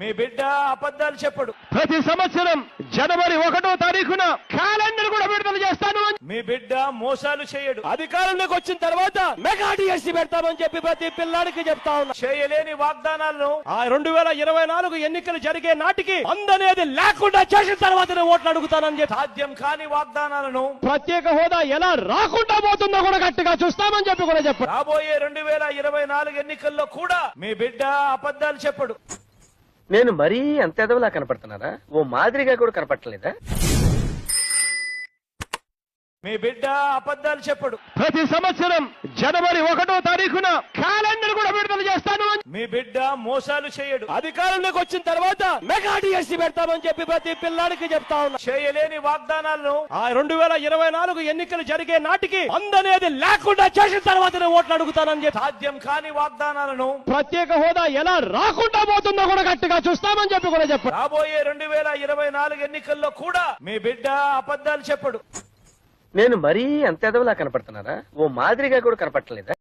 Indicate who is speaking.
Speaker 1: మీ బిడ్డ అబద్ధాలు చెప్పడు.
Speaker 2: ప్రతి సంవత్సరం జనవరి 1వ తారీఖున క్యాలెండర్ కూడా విడుదల చేస్తాను.
Speaker 1: మీ బిడ్డ మోసాలు చేయడు.
Speaker 2: అధికారంలోకి వచ్చిన తర్వాత మెగా డిఎస్సీ పెడతామని చెప్పి ప్రతి పిల్లాడికి చెప్తా ఉన్నా.
Speaker 1: చేయలేని వాగ్దానాలను
Speaker 2: ఆ 2024 ఎన్నికలు జరిగే నాటికి అందనేది లేకుండా చేసిన తర్వాతనే ఓట్లు అడుగుతానని చెప్పి
Speaker 1: సాధ్యం కాని వాగ్దానాలను
Speaker 2: ప్రత్యేక హోదా ఎలా రాకుండా పోతుందో కూడా గట్టిగా చూస్తామని చెప్పి కూడా చెప్పారు.
Speaker 1: రాబోయే 2024 ఎన్నికల్లో కూడా మీ బిడ్డ అబద్ధాలు చెప్పడు.
Speaker 3: నేను మరీ అంత ఎదవలా కనపడుతున్నారా? ఓ మాదిరిగా కూడా కనపడలేదా?
Speaker 1: మీ బిడ్డ అబద్ధాలు చెప్పడు.
Speaker 2: ప్రతి సంవత్సరం జనవరి 1వ తారీఖున క్యాలెండర్ కూడా విడుదల చేస్తాను.
Speaker 1: మీ బిడ్డ మోసాలు చేయడు.
Speaker 2: అధికారంలోకి వచ్చిన తర్వాత మెగా డిఎస్సీ పెడతామని చెప్పి ప్రతి పిల్లాడికి చెప్తా ఉన్నా.
Speaker 1: చేయలేని వాగ్దానాలను
Speaker 2: ఆ 2024 ఎన్నికలు జరిగే నాటికి అందనేది లేకుండా చేసిన తర్వాతనే ఓట్లు అడుగుతానని చెప్పి
Speaker 1: సాధ్యం కాని వాగ్దానాలను
Speaker 2: ప్రత్యేక హోదా ఎలా రాకుండా పోతుందో కూడా గట్టిగా చూస్తామని చెప్పి కూడా చెప్పారు.
Speaker 1: రాబోయే 2024 ఎన్నికల్లో కూడా మీ బిడ్డ అబద్ధాలు చెప్పడు.
Speaker 3: నేను మరీ అంత ఎదవలా కనపడుతున్నారా? ఓ మాదిరిగా కూడా కనపడలేదా?